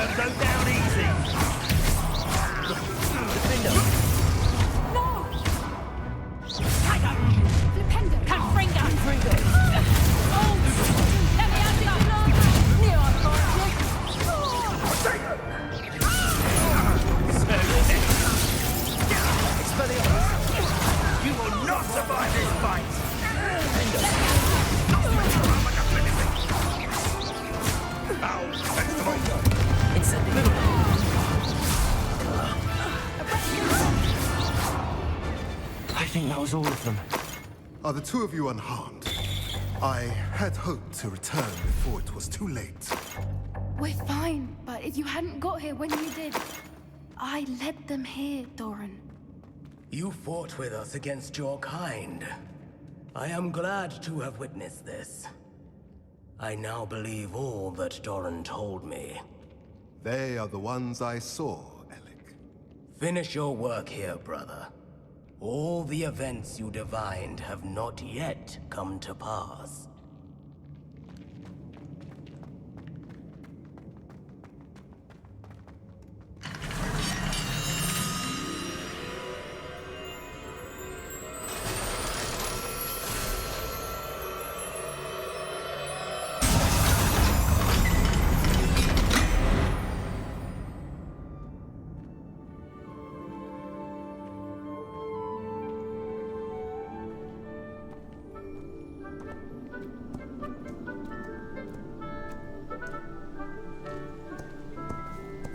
Don't go down easy.
No! Tiger! Flipendo! Confringo! Oh! Neon
You will not survive this fight.
I think that was all of them.
Are the two of you unharmed? I had hoped to return before it was too late.
We're fine, but if you hadn't got here when you did, I led them here, Doran.
You fought with us against your kind. I am glad to have witnessed this. I now believe all that Doran told me.
They are the ones I saw, Alec.
Finish your work here, brother. All the events you divined have not yet come to pass.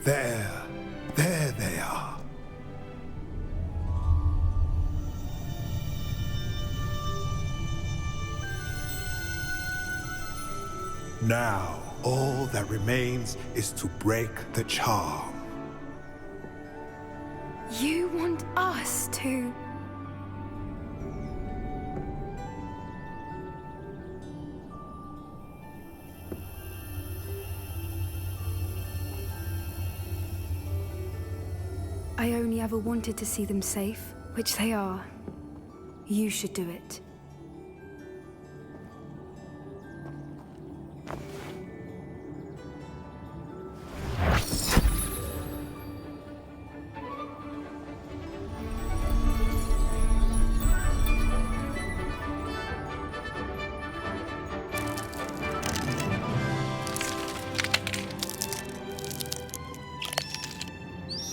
There they are. Now, all that remains is to break the charm.
You want us to... I only ever wanted to see them safe, which they are. You should do it.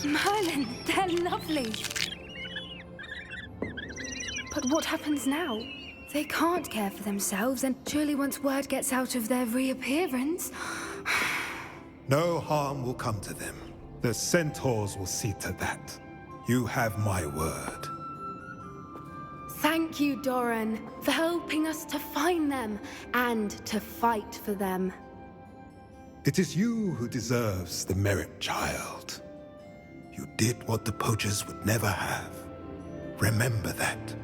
Merlin, they're lovely. But what happens now? They can't care for themselves, and surely once word gets out of their reappearance...
No harm will come to them. The centaurs will see to that. You have my word.
Thank you, Doran, for helping us to find them and to fight for them.
It is you who deserves the merit, child. You did what the poachers would never have. Remember that.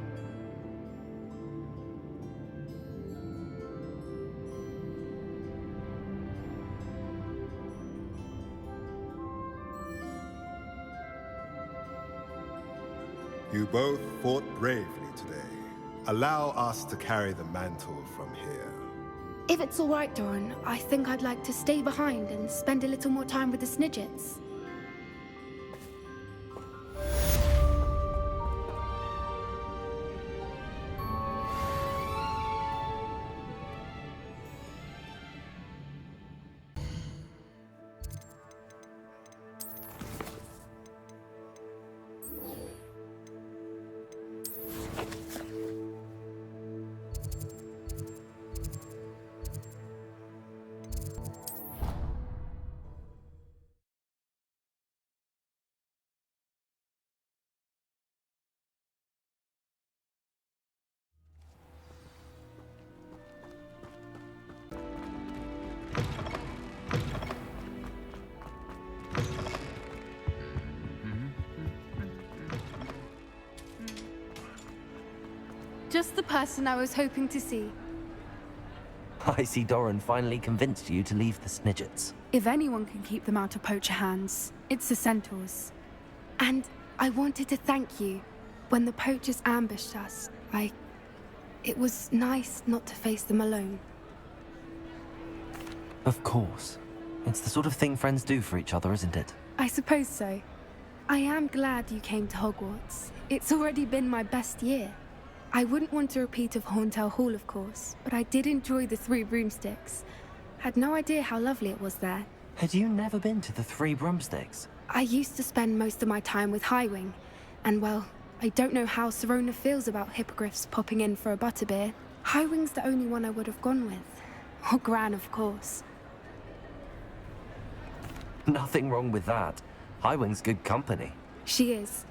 You both fought bravely today. Allow us to carry the mantle from here.
If it's all right, Doran, I think I'd like to stay behind and spend a little more time with the Snidgets. Just the person I was hoping to see.
I see Doran finally convinced you to leave the Snidgets.
If anyone can keep them out of poacher hands, it's the centaurs. And I wanted to thank you. When the poachers ambushed us, it was nice not to face them alone.
Of course. It's the sort of thing friends do for each other, isn't it?
I suppose so. I am glad you came to Hogwarts. It's already been my best year. I wouldn't want a repeat of Hauntel Hall, of course, but I did enjoy the Three Broomsticks. Had no idea how lovely it was there.
Had you never been to the Three Broomsticks?
I used to spend most of my time with Highwing, and well, I don't know how Serona feels about hippogriffs popping in for a butterbeer. Highwing's the only one I would have gone with. Or Gran, of course.
Nothing wrong with that. Highwing's good company.
She is.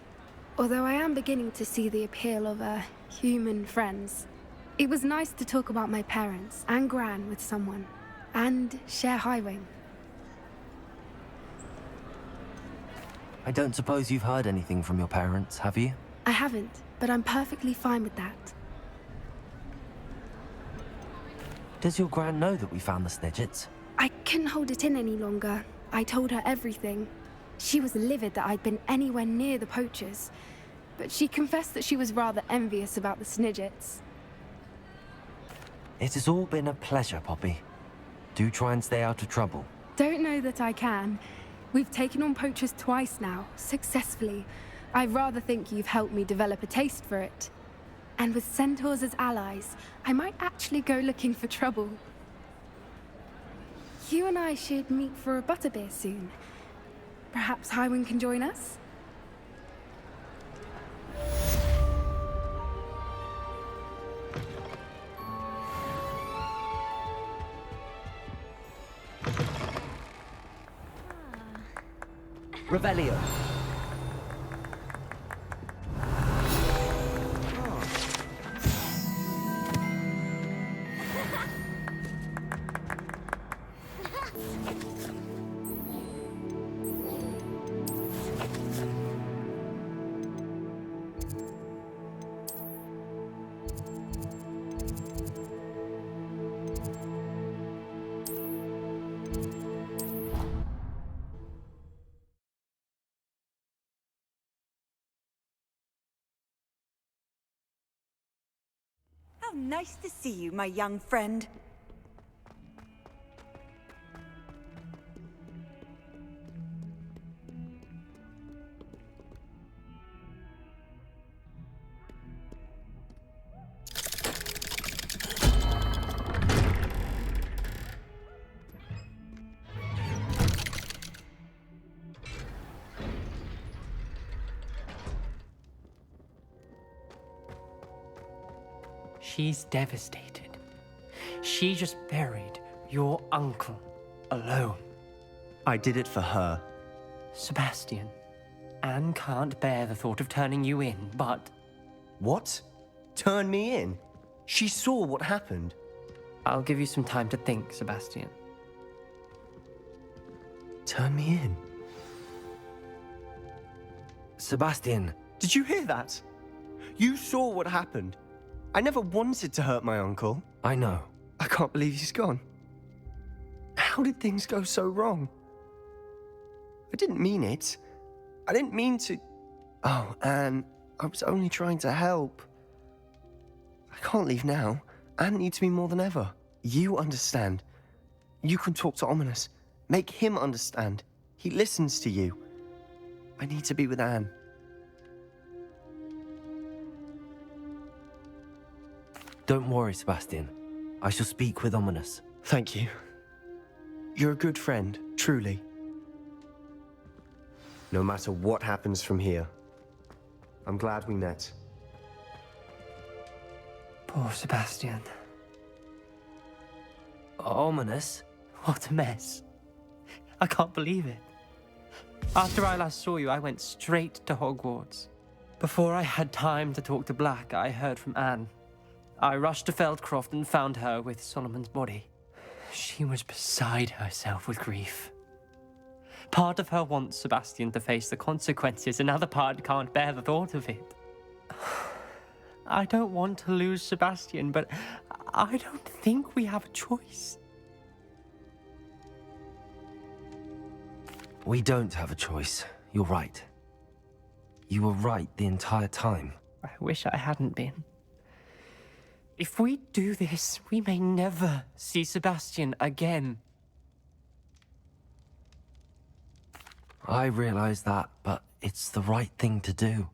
Although I am beginning to see the appeal of, human friends. It was nice to talk about my parents and Gran with someone. And share Highwing.
I don't suppose you've heard anything from your parents, have you?
I haven't, but I'm perfectly fine with that.
Does your Gran know that we found the Snidgets?
I couldn't hold it in any longer. I told her everything. She was livid that I'd been anywhere near the poachers, but she confessed that she was rather envious about the Snidgets.
It has all been a pleasure, Poppy. Do try and stay out of trouble.
Don't know that I can. We've taken on poachers twice now, successfully. I rather think you've helped me develop a taste for it. And with centaurs as allies, I might actually go looking for trouble. You and I should meet for a butterbeer soon. Perhaps Highwing can join us?
Revelio.
How nice to see you, my young friend.
She's devastated. She just buried your uncle alone.
I did it for her.
Sebastian, Anne can't bear the thought of turning you in, but...
What? Turn me in? She saw what happened.
I'll give you some time to think, Sebastian.
Turn me in?
Sebastian.
Did you hear that? You saw what happened. I never wanted to hurt my uncle.
I know.
I can't believe he's gone. How did things go so wrong? I didn't mean it. I didn't mean to... Oh, Anne, I was only trying to help. I can't leave now. Anne needs me more than ever. You understand. You can talk to Ominous. Make him understand. He listens to you. I need to be with Anne.
Don't worry, Sebastian. I shall speak with Ominous.
Thank you. You're a good friend, truly. No matter what happens from here, I'm glad we met.
Poor Sebastian.
Ominous?
What a mess. I can't believe it. After I last saw you, I went straight to Hogwarts. Before I had time to talk to Black, I heard from Anne. I rushed to Feldcroft and found her with Solomon's body. She was beside herself with grief. Part of her wants Sebastian to face the consequences, another part can't bear the thought of it. I don't want to lose Sebastian, but I don't think we have a choice.
We don't have a choice. You're right. You were right the entire time.
I wish I hadn't been. If we do this, we may never see Sebastian again.
I realize that, but it's the right thing to do.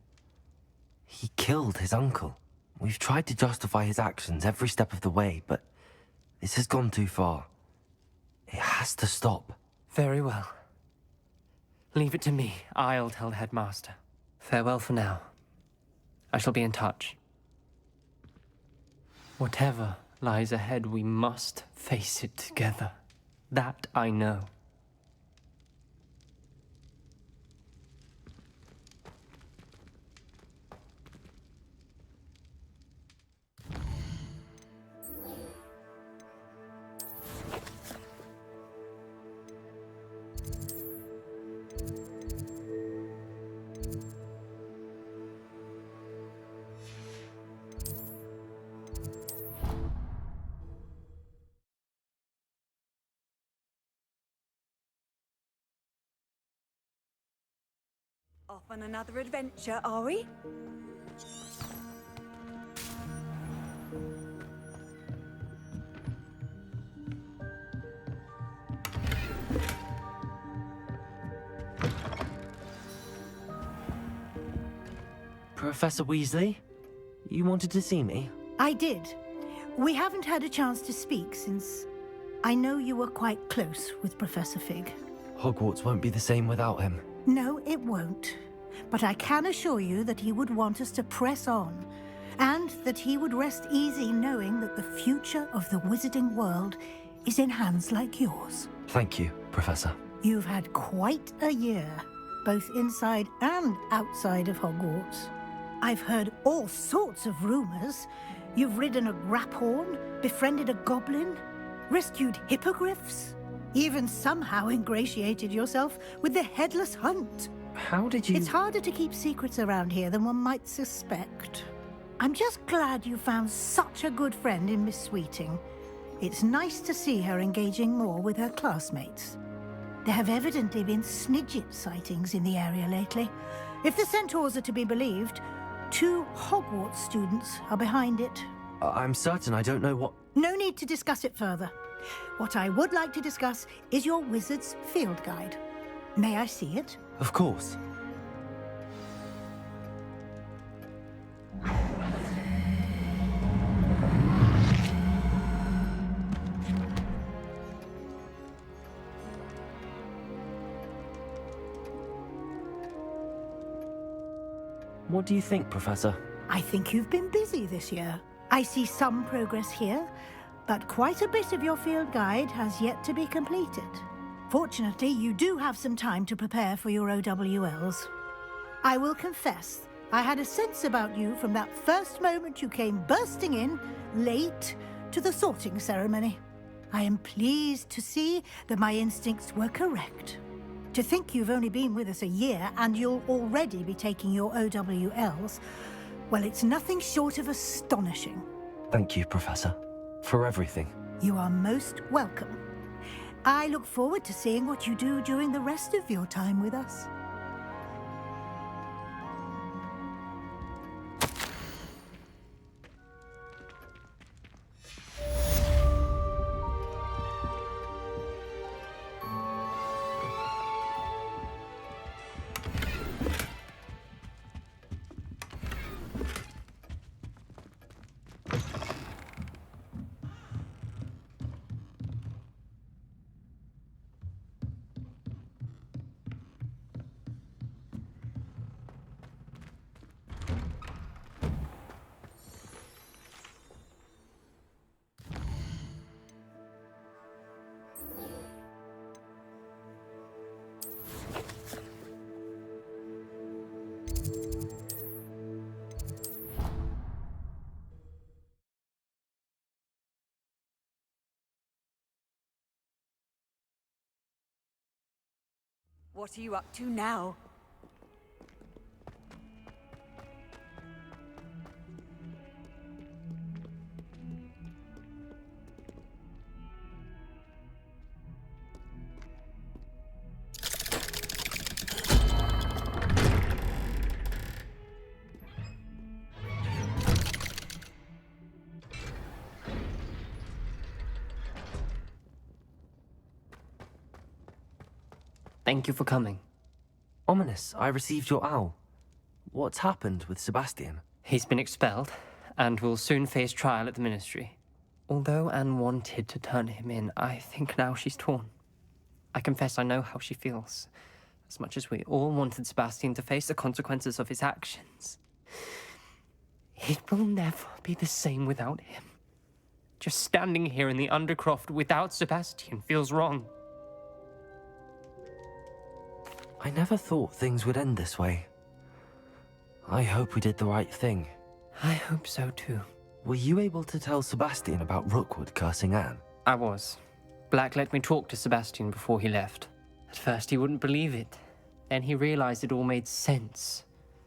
He killed his uncle. We've tried to justify his actions every step of the way, but this has gone too far. It has to stop.
Very well. Leave it to me. I'll tell the headmaster. Farewell for now. I shall be in touch. Whatever lies ahead, we must face it together. That I know.
Off on another adventure, are we?
Professor Weasley, you wanted to see me?
I did. We haven't had a chance to speak since I know you were quite close with Professor Fig.
Hogwarts won't be the same without him.
No, it won't. But I can assure you that he would want us to press on, and that he would rest easy knowing that the future of the wizarding world is in hands like yours.
Thank you, Professor.
You've had quite a year, both inside and outside of Hogwarts. I've heard all sorts of rumors. You've ridden a graphorn, befriended a goblin, rescued hippogriffs, even somehow ingratiated yourself with the Headless Hunt.
How did you...
It's harder to keep secrets around here than one might suspect. I'm just glad you found such a good friend in Miss Sweeting. It's nice to see her engaging more with her classmates. There have evidently been Snidget sightings in the area lately. If the centaurs are to be believed, 2 Hogwarts students are behind it.
I'm certain I don't know what...
No need to discuss it further. What I would like to discuss is your wizard's field guide. May I see it?
Of course. What do you think, Professor?
I think you've been busy this year. I see some progress here, but quite a bit of your field guide has yet to be completed. Fortunately, you do have some time to prepare for your OWLs. I will confess, I had a sense about you from that first moment you came bursting in, late, to the sorting ceremony. I am pleased to see that my instincts were correct. To think you've only been with us a year and you'll already be taking your OWLs, well, it's nothing short of astonishing.
Thank you, Professor, for everything.
You are most welcome. I look forward to seeing what you do during the rest of your time with us.
What are you up to now?
Thank you for coming.
Ominous, I received your owl. What's happened with Sebastian?
He's been expelled, and will soon face trial at the Ministry. Although Anne wanted to turn him in, I think now she's torn. I confess I know how she feels. As much as we all wanted Sebastian to face the consequences of his actions. It will never be the same without him. Just standing here in the Undercroft without Sebastian feels wrong.
I never thought things would end this way. I hope we did the right thing.
I hope so too.
Were you able to tell Sebastian about Rookwood cursing Anne?
I was. Black let me talk to Sebastian before he left. At first he wouldn't believe it. Then he realized it all made sense.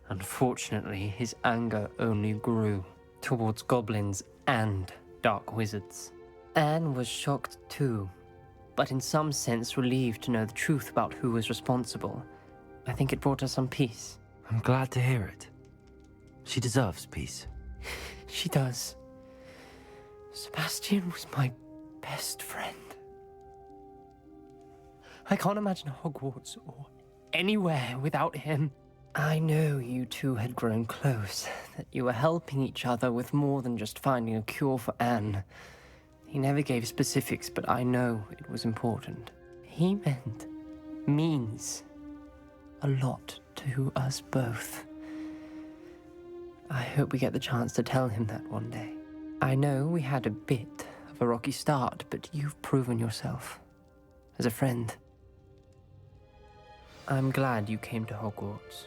Unfortunately, his anger only grew towards goblins and dark wizards. Anne was shocked too, but in some sense relieved to know the truth about who was responsible. I think it brought her some peace.
I'm glad to hear it. She deserves peace.
She does. Sebastian was my best friend. I can't imagine Hogwarts or anywhere without him. I know you two had grown close, that you were helping each other with more than just finding a cure for Anne. He never gave specifics, but I know it was important. He means a lot to us both. I hope we get the chance to tell him that one day. I know we had a bit of a rocky start, but you've proven yourself as a friend. I'm glad you came to Hogwarts.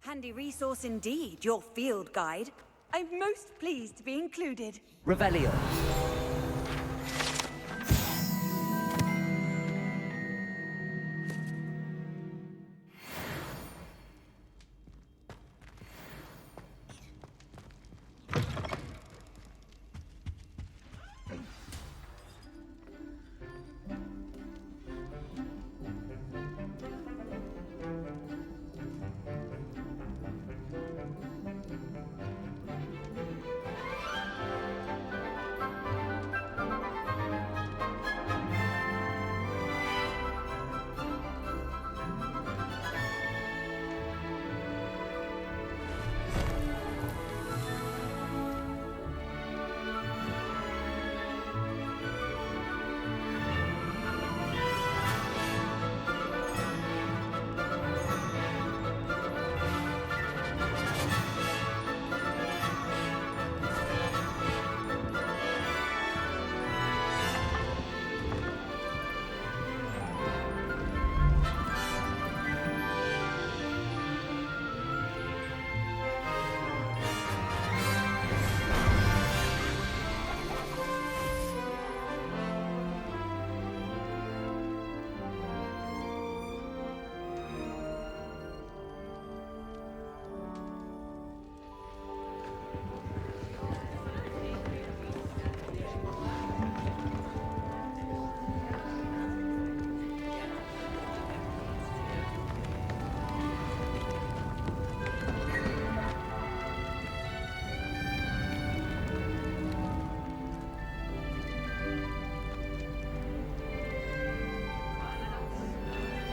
Handy resource indeed, your field guide. I'm most pleased to be included.
Revelio.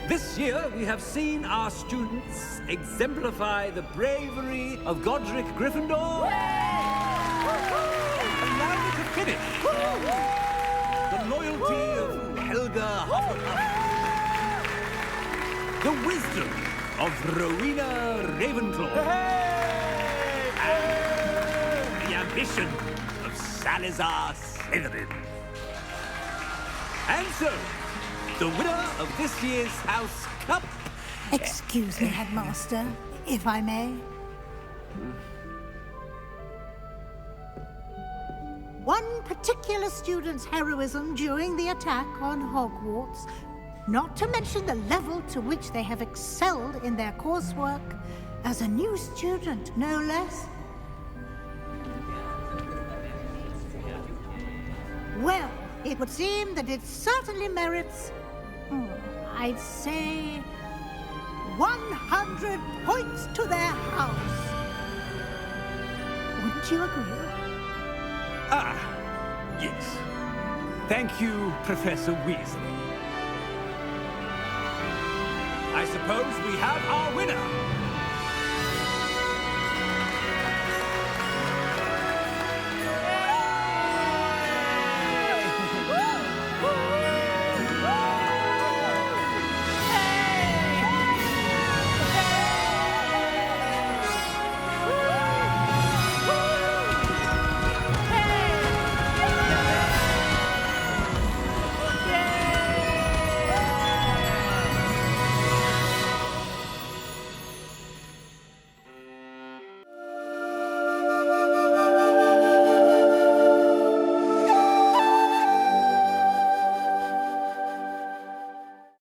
This year, we have seen our students exemplify the bravery of Godric Gryffindor. And now to finish, the loyalty of Helga Hufflepuff. The wisdom of Rowena Ravenclaw. And the ambition of Salazar Slytherin. And so, the winner of this year's House Cup...
Excuse me, Headmaster, if I may. One particular student's heroism during the attack on Hogwarts, not to mention the level to which they have excelled in their coursework, as a new student, no less. Well, it would seem that it certainly merits, I'd say, 100 points to their house. Wouldn't you agree?
Ah, yes. Thank you, Professor Weasley. I suppose we have our winner.